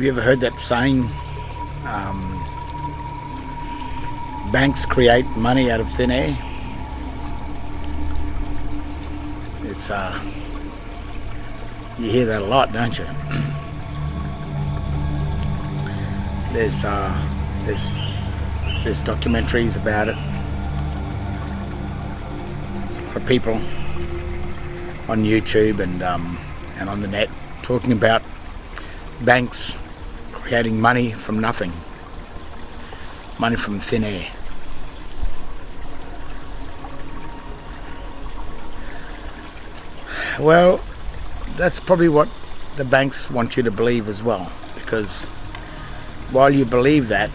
Have you ever heard that saying? Banks create money out of thin air. It's you hear that a lot, don't you? There's documentaries about it. There's a lot of people on YouTube and on the net talking about banks creating money from nothing, money from thin air. Well, that's probably what the banks want you to believe as well, because while you believe that,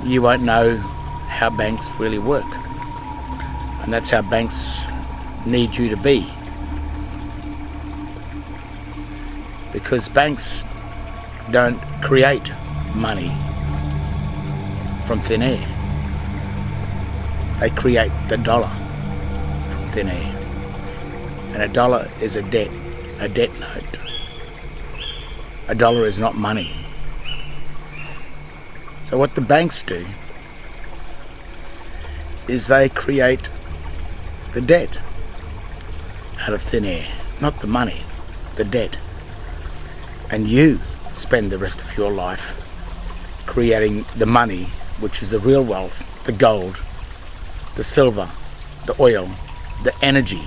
you won't know how banks really work, and that's how banks need you to be, because banks don't create money from thin air. They create the dollar from thin air. And a dollar is a debt note. A dollar is not money. So what the banks do is they create the debt out of thin air, not the money, the debt. And you spend the rest of your life creating the money, which is the real wealth, the gold, the silver, the oil, the energy.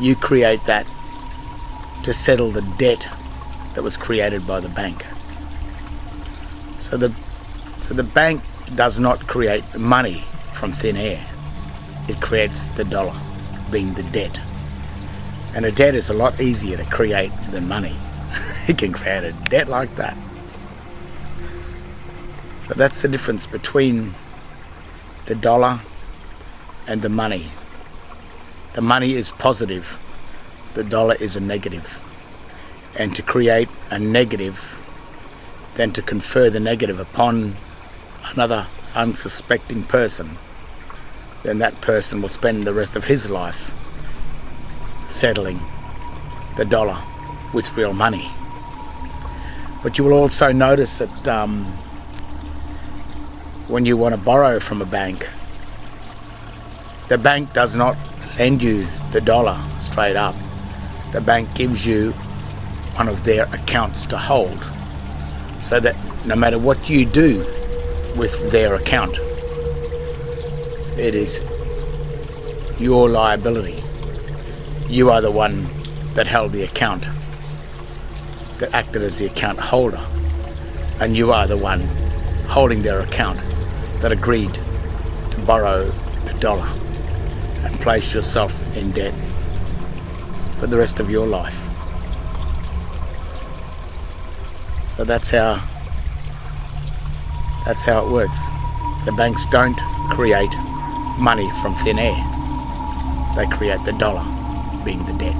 You create that to settle the debt that was created by the bank. So the bank does not create money from thin air. It creates the dollar, being the debt. And a debt is a lot easier to create than money. It can create a debt like that. So that's the difference between the dollar and the money. The money is positive, the dollar is a negative. And to create a negative, then to confer the negative upon another unsuspecting person, then that person will spend the rest of his life settling the dollar with real money. But you will also notice that when you want to borrow from a bank, the bank does not lend you the dollar straight up. The bank gives you one of their accounts to hold, so that no matter what you do with their account, it is your liability. You are the one that held the account, that acted as the account holder, and you are the one holding their account that agreed to borrow the dollar and place yourself in debt for the rest of your life. So that's how it works. The banks don't create money from thin air. They create the dollar, being the debt.